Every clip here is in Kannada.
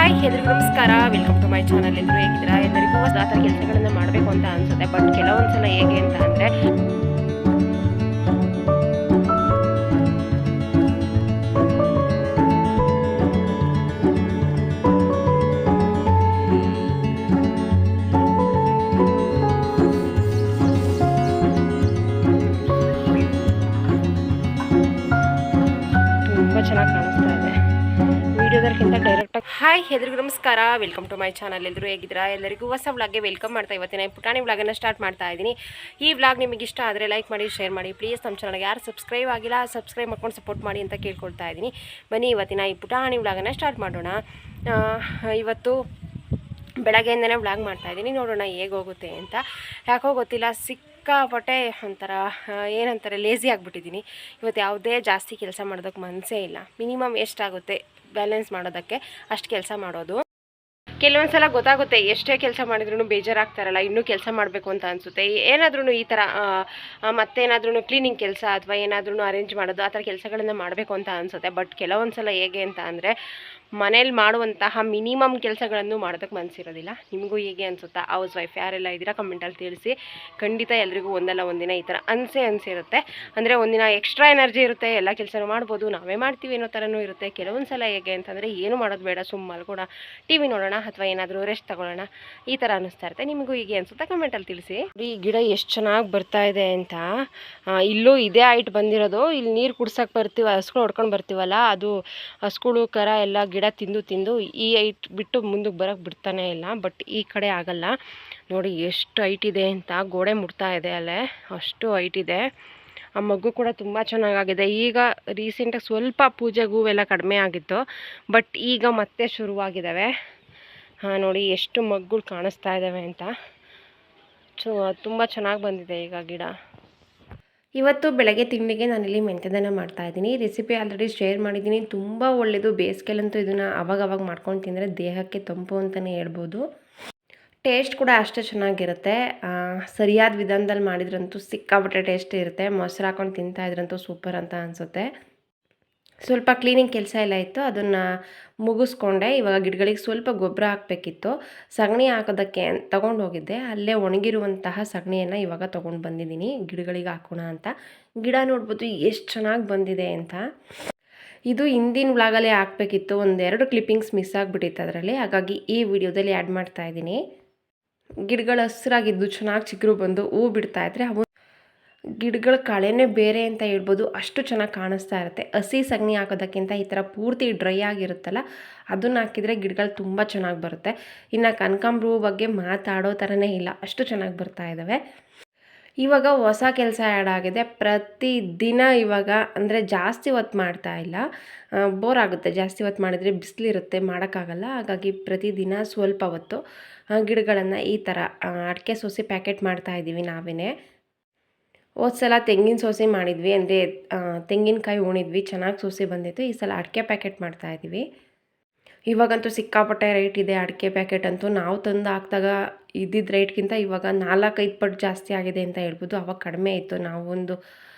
ಹಾಯ್ ಎಲ್ರಿಗೂ ನಮಸ್ಕಾರ. Welcome to my channel. ಎಲ್ಲರೂ ಹೇಗಿದ್ದೀರಾ? ಎಲ್ಲರಿಗೂ ಆ ಥರ ಕೆಲಸಗಳನ್ನ ಮಾಡಬೇಕು ಅಂತ ಅನ್ಸುತ್ತೆ. ಬಟ್ ಕೆಲವೊಂದ್ಸಲ ಹೇಗೆ ಅಂತ ಅಂದರೆ ತುಂಬ ಚೆನ್ನಾಗಿ ಕಾಣಿಸ್ತಾ ಇದೆ ವಿಡಿಯೋದಕ್ಕಿಂತ ಡೈರೆಕ್ಟಾಗಿ. ಹಾಯ್ ಎಲ್ರಿಗೂ ನಮಸ್ಕಾರ. Welcome to my channel. ಎಲ್ಲರೂ ಹೇಗಿದ್ದೀರಾ? ಎಲ್ಲರಿಗೂ ಹೊಸ ವ್ಲಾಗ್ಗೆ ವೆಲ್ಕಮ್ ಮಾಡ್ತಾ ಇವತ್ತಿನ ಪುಟಾಣಿ ವ್ಲಾಗನ್ನು ಸ್ಟಾರ್ಟ್ ಮಾಡ್ತಾ ಇದ್ದೀನಿ. ಈ ವ್ಲಾಗ್ ನಿಮಗೆ ಇಷ್ಟ ಆದರೆ ಲೈಕ್ ಮಾಡಿ, ಶೇರ್ ಮಾಡಿ. ಪ್ಲೀಸ್ ನಮ್ಮ ಚಾನಲ್ಗೆ ಯಾರು ಸಬ್ಸ್ಕ್ರೈಬ್ ಆಗಿಲ್ಲ ಸಬ್ಸ್ಕ್ರೈಬ್ ಮಾಡ್ಕೊಂಡು ಸಪೋರ್ಟ್ ಮಾಡಿ ಅಂತ ಕೇಳ್ಕೊಳ್ತಾ ಇದ್ದೀನಿ. ಬನ್ನಿ ಇವತ್ತಿನ ಈ ಪುಟಾಣಿ ವ್ಲಾಗನ್ನು ಸ್ಟಾರ್ಟ್ ಮಾಡೋಣ. ಇವತ್ತು ಬೆಳಗ್ಗೆಯಿಂದನೇ ವ್ಲಾಗ್ ಮಾಡ್ತಾಯಿದ್ದೀನಿ. ನೋಡೋಣ ಹೇಗೆ ಹೋಗುತ್ತೆ ಅಂತ. ಯಾಕೋ ಗೊತ್ತಿಲ್ಲ, ಸಿಕ್ಕಾಪಟ್ಟೆ ಒಂಥರ ಏನಂತಾರೆ ಲೇಸಿ ಆಗಿಬಿಟ್ಟಿದ್ದೀನಿ. ಇವತ್ತು ಯಾವುದೇ ಜಾಸ್ತಿ ಕೆಲಸ ಮಾಡೋದಕ್ಕೆ ಮನಸ್ಸೇ ಇಲ್ಲ. ಮಿನಿಮಮ್ ಎಷ್ಟಾಗುತ್ತೆ ಬ್ಯಾಲೆನ್ಸ್ ಮಾಡೋದಕ್ಕೆ ಅಷ್ಟು ಕೆಲಸ ಮಾಡೋದು. ಕೆಲವೊಂದು ಸಲ ಗೊತ್ತಾಗುತ್ತೆ ಎಷ್ಟೇ ಕೆಲಸ ಮಾಡಿದ್ರೂ ಬೇಜಾರಾಗ್ತಾರಲ್ಲ, ಇನ್ನೂ ಕೆಲಸ ಮಾಡಬೇಕು ಅಂತ ಅನಿಸುತ್ತೆ. ಏನಾದ್ರೂ ಈ ಥರ ಮತ್ತೇನಾದ್ರೂ ಕ್ಲೀನಿಂಗ್ ಕೆಲಸ ಅಥವಾ ಏನಾದ್ರೂ ಅರೇಂಜ್ ಮಾಡೋದು ಆ ಥರ ಕೆಲಸಗಳನ್ನು ಮಾಡಬೇಕು ಅಂತ ಅನಿಸುತ್ತೆ. ಬಟ್ ಕೆಲವೊಂದು ಸಲ ಹೇಗೆ ಅಂತ ಅಂದರೆ ಮನೇಲಿ ಮಾಡುವಂತಹ ಮಿನಿಮಮ್ ಕೆಲಸಗಳನ್ನು ಮಾಡೋದಕ್ಕೆ ಮನಸ್ಸಿರೋದಿಲ್ಲ. ನಿಮಗೂ ಹೇಗೆ ಅನಿಸುತ್ತಾ? ಹೌಸ್ ವೈಫ್ ಯಾರೆಲ್ಲ ಇದ್ದೀರಾ ಕಮೆಂಟಲ್ಲಿ ತಿಳಿಸಿ. ಖಂಡಿತ ಎಲ್ರಿಗೂ ಒಂದಲ್ಲ ಒಂದಿನ ಈ ಥರ ಅನಿಸಿರುತ್ತೆ. ಅಂದರೆ ಒಂದಿನ ಎಕ್ಸ್ಟ್ರಾ ಎನರ್ಜಿ ಇರುತ್ತೆ, ಎಲ್ಲ ಕೆಲಸನೂ ಮಾಡ್ಬೋದು, ನಾವೇ ಮಾಡ್ತೀವಿ ಅನ್ನೋ ಥರನೂ ಇರುತ್ತೆ. ಕೆಲವೊಂದು ಸಲ ಹೇಗೆ ಅಂತಂದರೆ ಏನು ಮಾಡೋದು ಬೇಡ, ಸುಮ್ಮನೆ ಕೂಡ ಟಿ ವಿ ನೋಡೋಣ ಅಥವಾ ಏನಾದರೂ ರೆಸ್ಟ್ ತಗೊಳ್ಳೋಣ ಈ ಥರ ಅನ್ನಿಸ್ತಾ ಇರುತ್ತೆ. ನಿಮಗೂ ಹೀಗೆ ಅನಿಸುತ್ತಾ ಕಮೆಂಟಲ್ಲಿ ತಿಳಿಸಿ. ಈ ಗಿಡ ಎಷ್ಟು ಚೆನ್ನಾಗಿ ಬರ್ತಾ ಇದೆ ಅಂತ. ಇಲ್ಲೂ ಇದೇ ಹೈಟ್ ಬಂದಿರೋದು. ಇಲ್ಲಿ ನೀರು ಕುಡ್ಸೋಕೆ ಬರ್ತೀವಿ, ಹಸ್ಗಳು ಹೊಡ್ಕೊಂಡು ಬರ್ತೀವಲ್ಲ, ಅದು ಹಸ್ಗಳು ಕರ ಎಲ್ಲ ಗಿಡ ತಿಂದು ಈ ಹೈಟ್ ಬಿಟ್ಟು ಮುಂದಕ್ಕೆ ಬರೋಕ್ಕೆ ಬಿಡ್ತಾನೆ ಇಲ್ಲ. ಬಟ್ ಈ ಕಡೆ ಆಗಲ್ಲ. ನೋಡಿ ಎಷ್ಟು ಹೈಟ್ ಇದೆ ಅಂತ, ಗೋಡೆ ಮುಟ್ತಾ ಇದೆ ಅಲ್ಲೇ, ಅಷ್ಟು ಹೈಟ್ ಇದೆ. ಆ ಮಗು ಕೂಡ ತುಂಬ ಚೆನ್ನಾಗಾಗಿದೆ. ಈಗ ರೀಸೆಂಟಾಗಿ ಸ್ವಲ್ಪ ಪೂಜೆಗೂ ಎಲ್ಲ ಕಡಿಮೆ ಆಗಿತ್ತು, ಬಟ್ ಈಗ ಮತ್ತೆ ಶುರುವಾಗಿದ್ದಾವೆ. ನೋಡಿ ಎಷ್ಟು ಮಗ್ಗುಗಳು ಕಾಣಿಸ್ತಾ ಇದ್ದಾವೆ ಅಂತ. ತುಂಬ ಚೆನ್ನಾಗಿ ಬಂದಿದೆ ಈಗ ಗಿಡ. ಇವತ್ತು ಬೆಳಗ್ಗೆ ತಿಂಡಿಗೆ ನಾನಿಲ್ಲಿ ಮೆಂತ್ಯದನ್ನ ಮಾಡ್ತಾಯಿದ್ದೀನಿ. ರೆಸಿಪಿ ಆಲ್ರೆಡಿ ಶೇರ್ ಮಾಡಿದ್ದೀನಿ. ತುಂಬ ಒಳ್ಳೆಯದು. ಬೇಸಿಗೆಲಂತೂ ಇದನ್ನು ಅವಾಗವಾಗ ಮಾಡ್ಕೊಂಡು ತಿಂದರೆ ದೇಹಕ್ಕೆ ತಂಪು ಅಂತಲೇ ಹೇಳ್ಬೋದು. ಟೇಸ್ಟ್ ಕೂಡ ಅಷ್ಟೇ ಚೆನ್ನಾಗಿರುತ್ತೆ. ಸರಿಯಾದ ವಿಧಾನದಲ್ಲಿ ಮಾಡಿದ್ರಂತೂ ಸಿಕ್ಕಾಪಟ್ಟೆ ಟೇಸ್ಟ್ ಇರುತ್ತೆ. ಮೊಸರು ಹಾಕೊಂಡು ತಿಂತಾಯಿದ್ರಂತೂ ಸೂಪರ್ ಅಂತ ಅನಿಸುತ್ತೆ. ಸ್ವಲ್ಪ ಕ್ಲೀನಿಂಗ್ ಕೆಲಸ ಎಲ್ಲ ಇತ್ತು, ಅದನ್ನು ಮುಗಿಸ್ಕೊಂಡೆ. ಇವಾಗ ಗಿಡಗಳಿಗೆ ಸ್ವಲ್ಪ ಗೊಬ್ಬರ ಹಾಕಬೇಕಿತ್ತು. ಸಗಣಿ ಹಾಕೋದಕ್ಕೆ ತೊಗೊಂಡು ಹೋಗಿದ್ದೆ. ಅಲ್ಲೇ ಒಣಗಿರುವಂತಹ ಸಗಣಿಯನ್ನು ಇವಾಗ ತೊಗೊಂಡು ಬಂದಿದ್ದೀನಿ ಗಿಡಗಳಿಗೆ ಹಾಕೋಣ ಅಂತ. ಗಿಡ ನೋಡ್ಬೋದು ಎಷ್ಟು ಚೆನ್ನಾಗಿ ಬಂದಿದೆ ಅಂತ. ಇದು ಹಿಂದಿನ ವ್ಲಾಗಲ್ಲೇ ಹಾಕಬೇಕಿತ್ತು, ಒಂದೆರಡು ಕ್ಲಿಪ್ಪಿಂಗ್ಸ್ ಮಿಸ್ ಆಗಿಬಿಟ್ಟಿತ್ತು ಅದರಲ್ಲಿ. ಹಾಗಾಗಿ ಈ ವಿಡಿಯೋದಲ್ಲಿ ಆ್ಯಡ್ ಮಾಡ್ತಾಯಿದ್ದೀನಿ. ಗಿಡಗಳು ಹಸಿರಾಗಿದ್ದು ಚೆನ್ನಾಗಿ ಚಿಗುರು ಬಂದು ಹೂ ಬಿಡ್ತಾಯಿದ್ರೆ ಅವು ಗಿಡಗಳ ಕಳೆನೇ ಬೇರೆ ಅಂತ ಹೇಳ್ಬೋದು, ಅಷ್ಟು ಚೆನ್ನಾಗಿ ಕಾಣಿಸ್ತಾ ಇರುತ್ತೆ. ಹಸಿ ಸಗಣಿ ಹಾಕೋದಕ್ಕಿಂತ ಈ ಥರ ಪೂರ್ತಿ ಡ್ರೈ ಆಗಿರುತ್ತಲ್ಲ, ಅದನ್ನು ಹಾಕಿದರೆ ಗಿಡಗಳು ತುಂಬ ಚೆನ್ನಾಗಿ ಬರುತ್ತೆ. ಇನ್ನು ಕನಕಾಂಬರ ಹೂ ಬಗ್ಗೆ ಮಾತಾಡೋ ಥರನೇ ಇಲ್ಲ, ಅಷ್ಟು ಚೆನ್ನಾಗಿ ಬರ್ತಾ ಇದ್ದಾವೆ. ಇವಾಗ ಹೊಸ ಕೆಲಸ ಆ್ಯಡ್ ಆಗಿದೆ. ಪ್ರತಿದಿನ ಇವಾಗ ಅಂದರೆ ಜಾಸ್ತಿ ಹೊತ್ತು ಮಾಡ್ತಾ ಇಲ್ಲ, ಬೋರ್ ಆಗುತ್ತೆ. ಜಾಸ್ತಿ ಹೊತ್ತು ಮಾಡಿದರೆ ಬಿಸಿಲಿರುತ್ತೆ, ಮಾಡೋಕ್ಕಾಗಲ್ಲ. ಹಾಗಾಗಿ ಪ್ರತಿದಿನ ಸ್ವಲ್ಪ ಹೊತ್ತು ಗಿಡಗಳನ್ನು ಈ ಥರ ಅಡಿಕೆ ಸೋಸಿ ಪ್ಯಾಕೆಟ್ ಮಾಡ್ತಾಯಿದ್ದೀವಿ ನಾವೇ. ಹೋದ ಸಲ ತೆಂಗಿನ ಸೋಸೆ ಮಾಡಿದ್ವಿ, ಅಂದರೆ ತೆಂಗಿನಕಾಯಿ ಉಣಿದ್ವಿ, ಚೆನ್ನಾಗಿ ಸೋಸೆ ಬಂದಿತ್ತು. ಈ ಸಲ ಅಡಿಕೆ ಪ್ಯಾಕೆಟ್ ಮಾಡ್ತಾಯಿದ್ದೀವಿ. ಇವಾಗಂತೂ ಸಿಕ್ಕಾಪಟ್ಟೆ ರೇಟ್ ಇದೆ ಅಡಿಕೆ ಪ್ಯಾಕೆಟ್ ಅಂತೂ. ನಾವು ತಂದು ಹಾಕಿದಾಗ ಇದ್ದಿದ್ದ ರೇಟ್ಗಿಂತ ಇವಾಗ 4-5 ಪಟ್ಟು ಜಾಸ್ತಿ ಆಗಿದೆ ಅಂತ ಹೇಳ್ಬೋದು. ಅವಾಗ ಕಡಿಮೆ ಇತ್ತು. ನಾವು ಒಂದು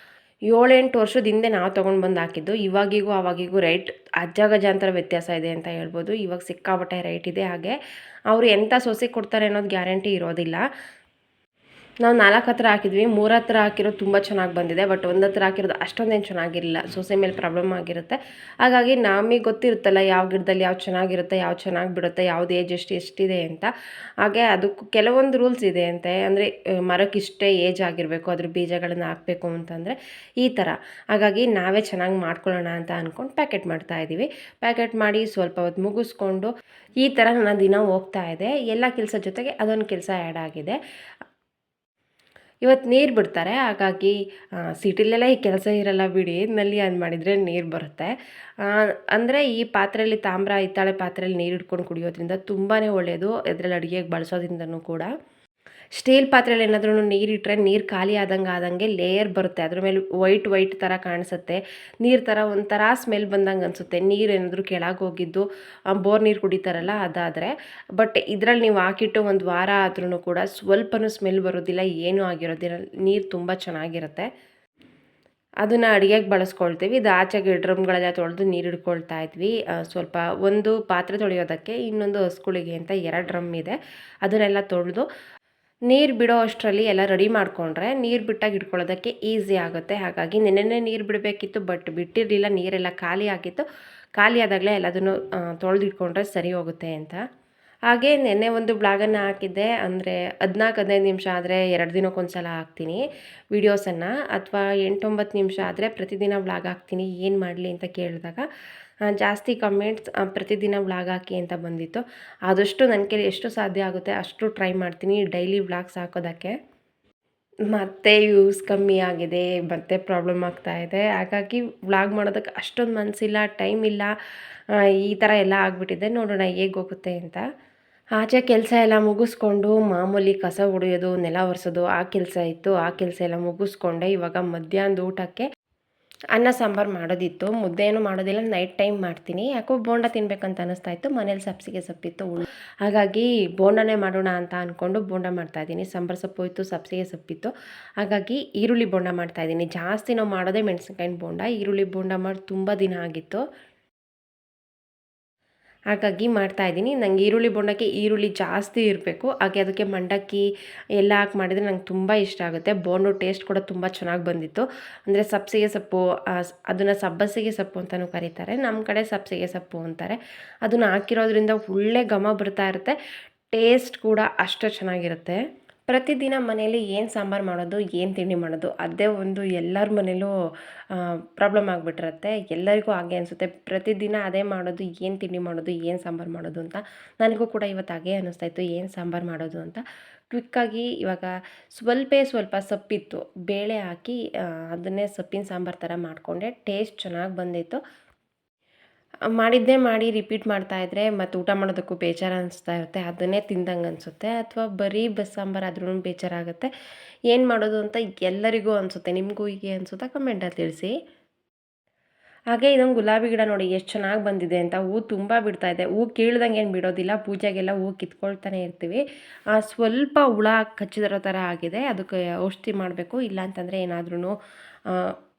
7-8 ವರ್ಷದ ಹಿಂದೆ ನಾವು ತೊಗೊಂಡು ಬಂದು ಹಾಕಿದ್ದು. ಇವಾಗಿಗೂ ಅವಾಗಿಗೂ ರೇಟ್ ಅಜ್ಜಗಜಾಂತರ ವ್ಯತ್ಯಾಸ ಇದೆ ಅಂತ ಹೇಳ್ಬೋದು. ಇವಾಗ ಸಿಕ್ಕಾಪಟ್ಟೆ ರೇಟ್ ಇದೆ. ಹಾಗೆ ಅವರು ಎಂಥ ಸೊಸೆ ಕೊಡ್ತಾರೆ ಅನ್ನೋದು ಗ್ಯಾರಂಟಿ ಇರೋದಿಲ್ಲ. ನಾವು 4 ಹತ್ರ ಹಾಕಿದ್ವಿ, 3 ಹತ್ರ ಹಾಕಿರೋದು ತುಂಬ ಚೆನ್ನಾಗಿ ಬಂದಿದೆ. ಬಟ್ 1 ಹತ್ರ ಹಾಕಿರೋದು ಅಷ್ಟೊಂದೇನು ಚೆನ್ನಾಗಿರಲಿಲ್ಲ, ಸೊಸೆ ಮೇಲೆ ಪ್ರಾಬ್ಲಮ್ ಆಗಿರುತ್ತೆ. ಹಾಗಾಗಿ ನಮಗೆ ಗೊತ್ತಿರುತ್ತಲ್ಲ ಯಾವ ಗಿಡದಲ್ಲಿ ಯಾವ್ದು ಚೆನ್ನಾಗಿರುತ್ತೆ, ಯಾವ್ದು ಚೆನ್ನಾಗಿ ಬಿಡುತ್ತೆ, ಯಾವ್ದು ಏಜ್ ಎಷ್ಟಿದೆ ಅಂತ. ಹಾಗೆ ಅದಕ್ಕೂ ಕೆಲವೊಂದು ರೂಲ್ಸ್ ಇದೆ ಅಂತೆ. ಅಂದರೆ ಮರಕ್ಕೆ ಇಷ್ಟೇ ಏಜ್ ಆಗಿರಬೇಕು, ಅದ್ರ ಬೀಜಗಳನ್ನು ಹಾಕಬೇಕು ಅಂತಂದರೆ ಈ ಥರ. ಹಾಗಾಗಿ ನಾವೇ ಚೆನ್ನಾಗಿ ಮಾಡ್ಕೊಳ್ಳೋಣ ಅಂತ ಅಂದ್ಕೊಂಡು ಪ್ಯಾಕೆಟ್ ಮಾಡ್ತಾಯಿದ್ದೀವಿ. ಪ್ಯಾಕೆಟ್ ಮಾಡಿ ಸ್ವಲ್ಪ ಹೊತ್ತು ಮುಗಿಸ್ಕೊಂಡು ಈ ಥರ ನನ್ನ ದಿನ ಹೋಗ್ತಾ ಇದೆ. ಎಲ್ಲ ಕೆಲಸ ಜೊತೆಗೆ ಅದೊಂದು ಕೆಲಸ ಆ್ಯಡ್ ಆಗಿದೆ. ಇವತ್ತು ನೀರು ಬಿಡ್ತಾರೆ. ಹಾಗಾಗಿ ಸಿಟಿಲೆಲ್ಲ ಈ ಕೆಲಸ ಇರಲ್ಲ ಬಿಡಿ, ನಲ್ಲಿ ಆನ್ ಮಾಡಿದರೆ ನೀರು ಬರುತ್ತೆ. ಅಂದರೆ ಈ ಪಾತ್ರೆಯಲ್ಲಿ ತಾಮ್ರ ಹಿತ್ತಾಳೆ ಪಾತ್ರೆಯಲ್ಲಿ ನೀರು ಇಟ್ಕೊಂಡು ಕುಡಿಯೋದ್ರಿಂದ ತುಂಬಾ ಒಳ್ಳೆಯದು. ಇದರಲ್ಲಿ ಅಡುಗೆಗೆ ಬಳಸೋದ್ರಿಂದನೂ ಕೂಡ. ಸ್ಟೀಲ್ ಪಾತ್ರೆಯಲ್ಲಿ ಏನಾದ್ರೂ ನೀರಿಟ್ಟರೆ ನೀರು ಖಾಲಿ ಆದಂಗೆ ಲೇಯರ್ ಬರುತ್ತೆ, ಅದ್ರ ಮೇಲೆ ವೈಟ್ ಥರ ಕಾಣಿಸುತ್ತೆ. ನೀರು ಥರ ಒಂಥರ ಸ್ಮೆಲ್ ಬಂದಂಗೆ ಅನಿಸುತ್ತೆ. ನೀರು ಏನಾದರೂ ಕೆಳಗೆ ಹೋಗಿದ್ದು ಬೋರ್ ನೀರು ಕುಡಿತಾರಲ್ಲ ಅದಾದರೆ. ಬಟ್ ಇದರಲ್ಲಿ ನೀವು ಹಾಕಿಟ್ಟು ಒಂದು ವಾರ ಆದ್ರೂ ಕೂಡ ಸ್ವಲ್ಪನೂ ಸ್ಮೆಲ್ ಬರೋದಿಲ್ಲ, ಏನೂ ಆಗಿರೋದಿಲ್ಲ. ನೀರು ತುಂಬ ಚೆನ್ನಾಗಿರುತ್ತೆ. ಅದನ್ನು ಅಡುಗೆಗೆ ಬಳಸ್ಕೊಳ್ತೀವಿ. ಇದು ಆಚೆಗೆ ಡ್ರಮ್ಗಳೆಲ್ಲ ತೊಳೆದು ನೀರು ಹಿಡ್ಕೊಳ್ತಾ ಇದ್ವಿ. ಸ್ವಲ್ಪ ಒಂದು ಪಾತ್ರೆ ತೊಳೆಯೋದಕ್ಕೆ, ಇನ್ನೊಂದು ಹಸುಗಳಿಗೆ ಅಂತ 2 ಡ್ರಮ್ ಇದೆ. ಅದನ್ನೆಲ್ಲ ತೊಳೆದು ನೀರು ಬಿಡೋ ಅಷ್ಟರಲ್ಲಿ ಎಲ್ಲ ರೆಡಿ ಮಾಡಿಕೊಂಡ್ರೆ ನೀರು ಬಿಟ್ಟಾಗ ಇಟ್ಕೊಳ್ಳೋದಕ್ಕೆ ಈಸಿ ಆಗುತ್ತೆ. ಹಾಗಾಗಿ ನೆನ್ನೆನೇ ನೀರು ಬಿಡಬೇಕಿತ್ತು, ಬಟ್ ಬಿಟ್ಟಿರಲಿಲ್ಲ. ನೀರೆಲ್ಲ ಖಾಲಿ ಆಗಿತ್ತು. ಖಾಲಿ ಆದಾಗಲೇ ಎಲ್ಲದನ್ನು ತೊಳೆದಿಟ್ಕೊಂಡ್ರೆ ಸರಿ ಹೋಗುತ್ತೆ ಅಂತ. ಹಾಗೆ ನೆನ್ನೆ ಒಂದು ಬ್ಲಾಗನ್ನು ಹಾಕಿದ್ದೆ. ಅಂದರೆ 14-15 ನಿಮಿಷ ಆದರೆ 2 ದಿನಕ್ಕೊಂದ್ಸಲ ಹಾಕ್ತೀನಿ ವೀಡಿಯೋಸನ್ನು, ಅಥವಾ 8-9 ನಿಮಿಷ ಆದರೆ ಪ್ರತಿದಿನ ಬ್ಲಾಗ್ ಹಾಕ್ತೀನಿ. ಏನು ಮಾಡಲಿ ಅಂತ ಕೇಳಿದಾಗ ಜಾಸ್ತಿ ಕಮೆಂಟ್ಸ್ ಪ್ರತಿದಿನ ವ್ಲಾಗ್ ಹಾಕಿ ಅಂತ ಬಂದಿತ್ತು. ಆದಷ್ಟು ನನ್ನ ಕೈಲಿ ಎಷ್ಟು ಸಾಧ್ಯ ಆಗುತ್ತೆ ಅಷ್ಟು ಟ್ರೈ ಮಾಡ್ತೀನಿ ಡೈಲಿ ವ್ಲಾಗ್ಸ್ ಹಾಕೋದಕ್ಕೆ. ಮತ್ತೆ ವ್ಯೂಸ್ ಕಮ್ಮಿ ಆಗಿದೆ, ಮತ್ತೆ ಪ್ರಾಬ್ಲಮ್ ಆಗ್ತಾಯಿದೆ. ಹಾಗಾಗಿ ವ್ಲಾಗ್ ಮಾಡೋದಕ್ಕೆ ಅಷ್ಟೊಂದು ಮನಸ್ಸಿಲ್ಲ, ಟೈಮ್ ಇಲ್ಲ, ಈ ಥರ ಎಲ್ಲ ಆಗಿಬಿಟ್ಟಿದೆ. ನೋಡೋಣ ಹೇಗೆ ಹೋಗುತ್ತೆ ಅಂತ. ಆಚೆ ಕೆಲಸ ಎಲ್ಲ ಮುಗಿಸ್ಕೊಂಡು ಮಾಮೂಲಿ ಕಸ ಹೊಡೆಯೋದು, ನೆಲ ಒರೆಸೋದು ಆ ಕೆಲಸ ಇತ್ತು. ಆ ಕೆಲಸ ಎಲ್ಲ ಮುಗಿಸ್ಕೊಂಡೆ ಇವಾಗ ಮಧ್ಯಾಹ್ನದ ಊಟಕ್ಕೆ ಅನ್ನ ಸಾಂಬಾರು ಮಾಡೋದಿತ್ತು. ಮುದ್ದೆ ಏನು ಮಾಡೋದಿಲ್ಲ, ನೈಟ್ ಟೈಮ್ ಮಾಡ್ತೀನಿ. ಯಾಕೋ ಬೋಂಡ ತಿನ್ಬೇಕಂತ ಅನ್ನಿಸ್ತಾ ಇತ್ತು. ಮನೇಲಿ ಸಬ್ಸಿಗೆ ಸೊಪ್ಪಿತ್ತು, ಹಾಗಾಗಿ ಬೋಂಡನೇ ಮಾಡೋಣ ಅಂತ ಅಂದ್ಕೊಂಡು ಬೋಂಡ ಮಾಡ್ತಾಯಿದ್ದೀನಿ. ಸಾಂಬಾರು ಸೊಪ್ಪು ಇತ್ತು, ಸಬ್ಸಿಗೆ ಸೊಪ್ಪಿತ್ತು, ಹಾಗಾಗಿ ಈರುಳ್ಳಿ ಬೋಂಡ ಮಾಡ್ತಾಯಿದ್ದೀನಿ. ಜಾಸ್ತಿ ನಾವು ಮಾಡೋದೇ ಮೆಣಸಿನ್ಕಾಯಿನ ಬೋಂಡ. ಈರುಳ್ಳಿ ಬೋಂಡ ಮಾಡಿ ತುಂಬ ದಿನ ಆಗಿತ್ತು, ಹಾಗಾಗಿ ಮಾಡ್ತಾಯಿದ್ದೀನಿ. ನಂಗೆ ಈರುಳ್ಳಿ ಬೋಂಡಕ್ಕೆ ಈರುಳ್ಳಿ ಜಾಸ್ತಿ ಇರಬೇಕು. ಹಾಗೆ ಅದಕ್ಕೆ ಮಂಡಕ್ಕಿ ಎಲ್ಲ ಹಾಕಿ ಮಾಡಿದರೆ ನಂಗೆ ತುಂಬ ಇಷ್ಟ ಆಗುತ್ತೆ. ಬೋಂಡು ಟೇಸ್ಟ್ ಕೂಡ ತುಂಬ ಚೆನ್ನಾಗಿ ಬಂದಿತ್ತು. ಅಂದರೆ ಸಬ್ಬಸಿಗೆ ಸೊಪ್ಪು, ಅದನ್ನು ಸಬ್ಬಸಿಗೆ ಸೊಪ್ಪು ಅಂತಲೂ ಕರೀತಾರೆ, ನಮ್ಮ ಕಡೆ ಸಬ್ಬಸಿಗೆ ಸೊಪ್ಪು ಅಂತಾರೆ. ಅದನ್ನು ಹಾಕಿರೋದ್ರಿಂದ ಒಳ್ಳೆ ಘಮ ಬರ್ತಾ ಇರುತ್ತೆ, ಟೇಸ್ಟ್ ಕೂಡ ಅಷ್ಟು ಚೆನ್ನಾಗಿರುತ್ತೆ. ಪ್ರತಿದಿನ ಮನೇಲಿ ಏನು ಸಾಂಬಾರು ಮಾಡೋದು, ಏನು ತಿಂಡಿ ಮಾಡೋದು, ಅದೇ ಒಂದು ಎಲ್ಲರ ಮನೇಲೂ ಪ್ರಾಬ್ಲಮ್ ಆಗಿಬಿಟ್ಟಿರುತ್ತೆ. ಎಲ್ಲರಿಗೂ ಹಾಗೆ ಅನಿಸುತ್ತೆ, ಪ್ರತಿದಿನ ಅದೇ ಮಾಡೋದು, ಏನು ತಿಂಡಿ ಮಾಡೋದು, ಏನು ಸಾಂಬಾರು ಮಾಡೋದು ಅಂತ. ನನಗೂ ಕೂಡ ಇವತ್ತು ಹಾಗೆ ಅನ್ನಿಸ್ತಾಯಿತ್ತು, ಏನು ಸಾಂಬಾರು ಮಾಡೋದು ಅಂತ. ಕ್ವಿಕ್ಕಾಗಿ ಇವಾಗ ಸ್ವಲ್ಪ ಸೊಪ್ಪಿತ್ತು, ಬೇಳೆ ಹಾಕಿ ಅದನ್ನೇ ಸೊಪ್ಪಿನ ಸಾಂಬಾರು ಥರ ಮಾಡಿಕೊಂಡೆ. ಟೇಸ್ಟ್ ಚೆನ್ನಾಗಿ ಬಂದಿತ್ತು. ಮಾಡಿದ್ದೇ ಮಾಡಿ ರಿಪೀಟ್ ಮಾಡ್ತಾಯಿದ್ರೆ ಮತ್ತು ಊಟ ಮಾಡೋದಕ್ಕೂ ಬೇಜಾರು ಅನಿಸ್ತಾ ಇರುತ್ತೆ, ಅದನ್ನೇ ತಿಂದಂಗೆ ಅನಿಸುತ್ತೆ. ಅಥವಾ ಬರೀ ಸಾಂಬಾರು ಆದ್ರೂ ಬೇಜಾರಾಗುತ್ತೆ. ಏನು ಮಾಡೋದು ಅಂತ ಎಲ್ಲರಿಗೂ ಅನಿಸುತ್ತೆ. ನಿಮಗೂ ಹೀಗೆ ಅನಿಸುತ್ತಾ? ಕಮೆಂಟಲ್ಲಿ ತಿಳಿಸಿ. ಹಾಗೆ ಇದೊಂದು ಗುಲಾಬಿ ಗಿಡ ನೋಡಿ ಎಷ್ಟು ಚೆನ್ನಾಗಿ ಬಂದಿದೆ ಅಂತ. ಹೂ ತುಂಬ ಬಿಡ್ತಾ ಇದೆ. ಹೂ ಕೀಳ್ದಂಗೆ ಏನು ಬಿಡೋದಿಲ್ಲ, ಪೂಜೆಗೆಲ್ಲ ಹೂ ಕಿತ್ಕೊಳ್ತಾನೆ ಇರ್ತೀವಿ. ಸ್ವಲ್ಪ ಹುಳ ಕಚ್ಚಿದಿರೋ ಥರ ಆಗಿದೆ, ಅದಕ್ಕೆ ಔಷಧಿ ಮಾಡಬೇಕು. ಇಲ್ಲಾಂತಂದರೆ ಏನಾದ್ರೂ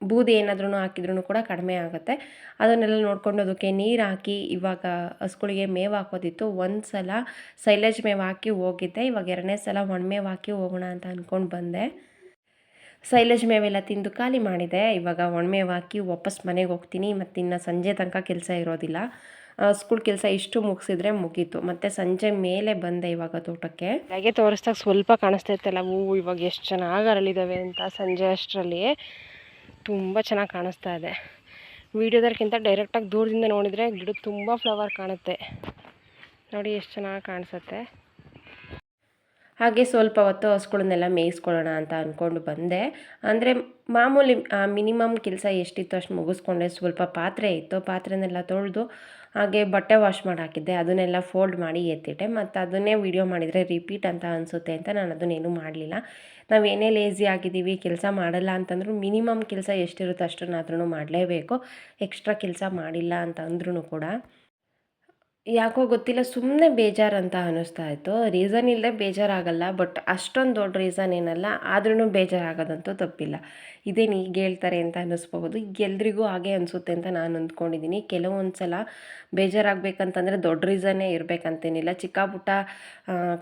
ಬೂದಿ ಏನಾದ್ರೂ ಹಾಕಿದ್ರೂ ಕೂಡ ಕಡಿಮೆ ಆಗುತ್ತೆ. ಅದನ್ನೆಲ್ಲ ನೋಡಿಕೊಂಡು ಅದಕ್ಕೆ ನೀರು ಹಾಕಿ ಇವಾಗ ಹಸುಗಳಿಗೆ ಮೇವು ಹಾಕೋದಿತ್ತು. ಒಂದು ಸಲ ಸೈಲೇಜ್ ಮೇವು ಹಾಕಿ ಹೋಗಿದ್ದೆ, ಇವಾಗ 2ನೇ ಸಲ ಒಣಮೇವು ಹಾಕಿ ಹೋಗೋಣ ಅಂತ ಅಂದ್ಕೊಂಡು ಬಂದೆ. ಸೈಲೇಜ್ ಮೇವೆಲ್ಲ ತಿಂದು ಖಾಲಿ ಮಾಡಿದೆ. ಇವಾಗ ಒಣಮೇವು ಹಾಕಿ ವಾಪಸ್ ಮನೆಗೆ ಹೋಗ್ತೀನಿ. ಮತ್ತು ಇನ್ನು ಸಂಜೆ ತನಕ ಕೆಲಸ ಇರೋದಿಲ್ಲ. ಸ್ಕೂಲ್ ಕೆಲಸ ಇಷ್ಟು ಮುಗಿಸಿದ್ರೆ ಮುಗೀತು. ಮತ್ತು ಸಂಜೆ ಮೇಲೆ ಬಂದೆ ಇವಾಗ ತೋಟಕ್ಕೆ. ಹಾಗೆ ತೋರಿಸ್ದಾಗ ಸ್ವಲ್ಪ ಕಾಣಿಸ್ತೈತಲ್ಲ ಹೂವು, ಇವಾಗ ಎಷ್ಟು ಚೆನ್ನಾಗಿ ಅರಳಿದ್ದಾವೆ ಅಂತ. ಸಂಜೆ ಅಷ್ಟರಲ್ಲಿ ತುಂಬ ಚೆನ್ನಾಗಿ ಕಾಣಿಸ್ತಾ ಇದೆ. ವೀಡಿಯೋದಕ್ಕಿಂತ ಡೈರೆಕ್ಟಾಗಿ ದೂರದಿಂದ ನೋಡಿದರೆ ಗಿಡ ತುಂಬ ಫ್ಲವರ್ ಕಾಣುತ್ತೆ. ನೋಡಿ ಎಷ್ಟು ಚೆನ್ನಾಗಿ ಕಾಣಿಸುತ್ತೆ. ಹಾಗೆ ಸ್ವಲ್ಪ ಹೊತ್ತು ಹಸುಗಳನ್ನೆಲ್ಲ ಮೇಯಿಸ್ಕೊಳ್ಳೋಣ ಅಂತ ಅಂದ್ಕೊಂಡು ಬಂದೆ. ಅಂದರೆ ಮಾಮೂಲಿ ಮಿನಿಮಮ್ ಕೆಲಸ ಎಷ್ಟಿತ್ತು ಅಷ್ಟು ಮುಗಿಸ್ಕೊಂಡೆ. ಸ್ವಲ್ಪ ಪಾತ್ರೆ ಇತ್ತು, ಪಾತ್ರೆನೆಲ್ಲ ತೊಳೆದು ಹಾಗೆ ಬಟ್ಟೆ ವಾಶ್ ಮಾಡಿ ಹಾಕಿದ್ದೆ. ಅದನ್ನೆಲ್ಲ ಫೋಲ್ಡ್ ಮಾಡಿ ಎತ್ತಿಟ್ಟೆ. ಮತ್ತು ಅದನ್ನೇ ವೀಡಿಯೋ ಮಾಡಿದರೆ ರಿಪೀಟ್ ಅಂತ ಅನಿಸುತ್ತೆ ಅಂತ ನಾನು ಅದನ್ನೇನು ಮಾಡಲಿಲ್ಲ. ನಾವೇನೇ ಲೇಝಿ ಆಗಿದ್ದೀವಿ, ಕೆಲಸ ಮಾಡಲ್ಲ ಅಂತಂದ್ರೂ ಮಿನಿಮಮ್ ಕೆಲಸ ಎಷ್ಟಿರುತ್ತೋ ಅಷ್ಟನ್ನಾದ್ರೂ ಮಾಡಲೇಬೇಕು. ಎಕ್ಸ್ಟ್ರಾ ಕೆಲಸ ಮಾಡಿಲ್ಲ ಅಂತ ಅಂದ್ರೂ ಕೂಡ ಯಾಕೋ ಗೊತ್ತಿಲ್ಲ, ಸುಮ್ಮನೆ ಬೇಜಾರಂತ ಅನ್ನಿಸ್ತಾ ಇತ್ತು. ರೀಸನ್ ಇಲ್ಲದೆ ಬೇಜಾರಾಗಲ್ಲ, ಬಟ್ ಅಷ್ಟೊಂದು ದೊಡ್ಡ ರೀಸನ್ ಏನಲ್ಲ, ಆದ್ರೂ ಬೇಜಾರಾಗೋದಂತೂ ತಪ್ಪಿಲ್ಲ. ಇದೇನು ಈಗ ಹೇಳ್ತಾರೆ ಅಂತ ಅನ್ನಿಸ್ಬಹುದು. ಎಲ್ರಿಗೂ ಹಾಗೆ ಅನಿಸುತ್ತೆ ಅಂತ ನಾನು ಅಂದ್ಕೊಂಡಿದ್ದೀನಿ. ಕೆಲವೊಂದು ಸಲ ಬೇಜಾರಾಗಬೇಕಂತಂದರೆ ದೊಡ್ಡ ರೀಸನ್ನೇ ಇರಬೇಕಂತೇನಿಲ್ಲ. ಚಿಕ್ಕ ಪುಟ್ಟ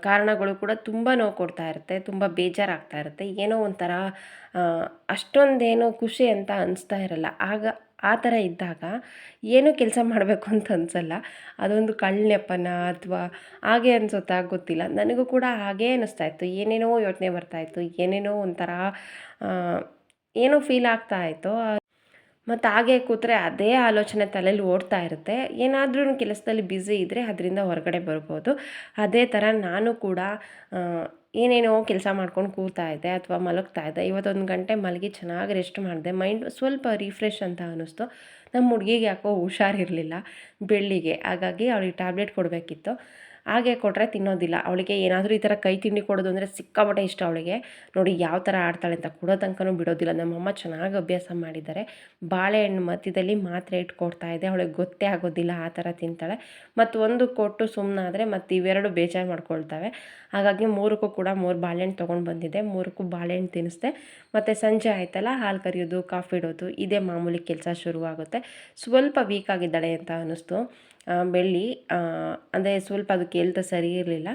ಕಾರಣಗಳು ಕೂಡ ತುಂಬ ನೋವು ಕೊಡ್ತಾ ಇರುತ್ತೆ, ತುಂಬ ಬೇಜಾರಾಗ್ತಾ ಇರುತ್ತೆ. ಏನೋ ಒಂಥರ ಅಷ್ಟೊಂದೇನೋ ಖುಷಿ ಅಂತ ಅನಿಸ್ತಾ ಇರಲ್ಲ. ಆ ಥರ ಇದ್ದಾಗ ಏನೂ ಕೆಲಸ ಮಾಡಬೇಕು ಅಂತ ಅನಿಸಲ್ಲ. ಅದೊಂದು ಕಳ್ಳೆಪ್ಪನ ಅಥವಾ ಹಾಗೆ ಅನಿಸುತ್ತಾ ಗೊತ್ತಿಲ್ಲ. ನನಗೂ ಕೂಡ ಹಾಗೇ ಅನ್ನಿಸ್ತಾ ಇತ್ತು. ಏನೇನೋ ಯೋಚನೆ ಬರ್ತಾಯಿತ್ತು, ಏನೇನೋ ಒಂಥರ ಏನೋ ಫೀಲ್ ಆಗ್ತಾಯಿತ್ತು. ಮತ್ತು ಹಾಗೆ ಕೂತ್ರೆ ಅದೇ ಆಲೋಚನೆ ತಲೆಯಲ್ಲಿ ಓಡ್ತಾ ಇರುತ್ತೆ. ಏನಾದ್ರೂ ಕೆಲಸದಲ್ಲಿ ಬ್ಯುಸಿ ಇದ್ದರೆ ಅದರಿಂದ ಹೊರಗಡೆ ಬರ್ಬೋದು. ಅದೇ ಥರ ನಾನು ಕೂಡ ಏನೇನೋ ಕೆಲಸ ಮಾಡ್ಕೊಂಡು ಕೂರ್ತಾ ಇದ್ದೆ ಅಥವಾ ಮಲಗ್ತಾ ಇದ್ದೆ. ಇವತ್ತೊಂದು ಗಂಟೆ ಮಲಗಿ ಚೆನ್ನಾಗಿ ರೆಸ್ಟ್ ಮಾಡಿದೆ. ಮೈಂಡ್ ಸ್ವಲ್ಪ ರಿಫ್ರೆಶ್ ಅಂತ ಅನ್ನಿಸ್ತು. ನಮ್ಮ ಹುಡುಗಿಗೆ ಯಾಕೋ ಹುಷಾರಿರಲಿಲ್ಲ ಬೆಳ್ಳಿಗೆ, ಹಾಗಾಗಿ ಅವಳಿಗೆ ಟ್ಯಾಬ್ಲೆಟ್ ಕೊಡಬೇಕಿತ್ತು. ಹಾಗೆ ಕೊಟ್ಟರೆ ತಿನ್ನೋದಿಲ್ಲ. ಅವಳಿಗೆ ಏನಾದರೂ ಈ ಥರ ಕೈ ತಿಂಡಿ ಕೊಡೋದು ಅಂದರೆ ಸಿಕ್ಕಾಪಟ್ಟೆ ಇಷ್ಟ ಅವಳಿಗೆ. ನೋಡಿ ಯಾವ ಥರ ಆಡ್ತಾಳೆ ಅಂತ, ಕೊಡೋ ತನಕನೂ ಬಿಡೋದಿಲ್ಲ. ನಮ್ಮಮ್ಮ ಚೆನ್ನಾಗಿ ಅಭ್ಯಾಸ ಮಾಡಿದ್ದಾರೆ. ಬಾಳೆಹಣ್ಣು ಮಧ್ಯದಲ್ಲಿ ಮಾತ್ರೆ ಇಟ್ಟು ಕೊಡ್ತಾ ಇದೆ, ಅವಳಿಗೆ ಗೊತ್ತೇ ಆಗೋದಿಲ್ಲ, ಆ ಥರ ತಿಂತಾಳೆ. ಮತ್ತು ಒಂದು ಕೊಟ್ಟು ಸುಮ್ಮನಾದರೆ ಮತ್ತು ಇವೆರಡು ಬೇಜಾರು ಮಾಡ್ಕೊಳ್ತವೆ. ಹಾಗಾಗಿ 3ಕ್ಕೂ ಕೂಡ ಕೂಡ 3 ಬಾಳೆಹಣ್ಣು ತೊಗೊಂಡು ಬಂದಿದ್ದೆ, 3ಕ್ಕೂ ಬಾಳೆಹಣ್ಣು ತಿನ್ನಿಸ್ದೆ. ಮತ್ತು ಸಂಜೆ ಆಯ್ತಲ್ಲ ಹಾಲು ಕರೆಯೋದು ಕಾಫಿ ಇಡೋದು ಇದೇ ಮಾಮೂಲಿ ಕೆಲಸ ಶುರುವಾಗುತ್ತೆ. ಸ್ವಲ್ಪ ವೀಕ್ ಆಗಿದ್ದಾಳೆ ಅಂತ ಅನ್ನಿಸ್ತು. ಬೆಳ್ಳಿ ಅಂದರೆ ಸ್ವಲ್ಪ ಅದಕ್ಕೆ ಹೆಲ್ತ್ ಸರಿ ಇರಲಿಲ್ಲ.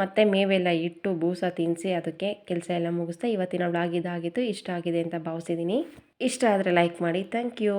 ಮತ್ತು ಮೇವೆಲ್ಲ ಇಟ್ಟು ಬೂಸ ತಿನ್ನಿಸಿ ಅದಕ್ಕೆ ಕೆಲಸ ಎಲ್ಲ ಮುಗಿಸ್ದೆ. ಇವತ್ತಿನ ವ್ಲಾಗ್ ಇದಾಗಿತ್ತು. ಇಷ್ಟ ಆಗಿದೆ ಅಂತ ಭಾವಿಸಿದ್ದೀನಿ. ಇಷ್ಟ ಆದರೆ ಲೈಕ್ ಮಾಡಿ. Thank you.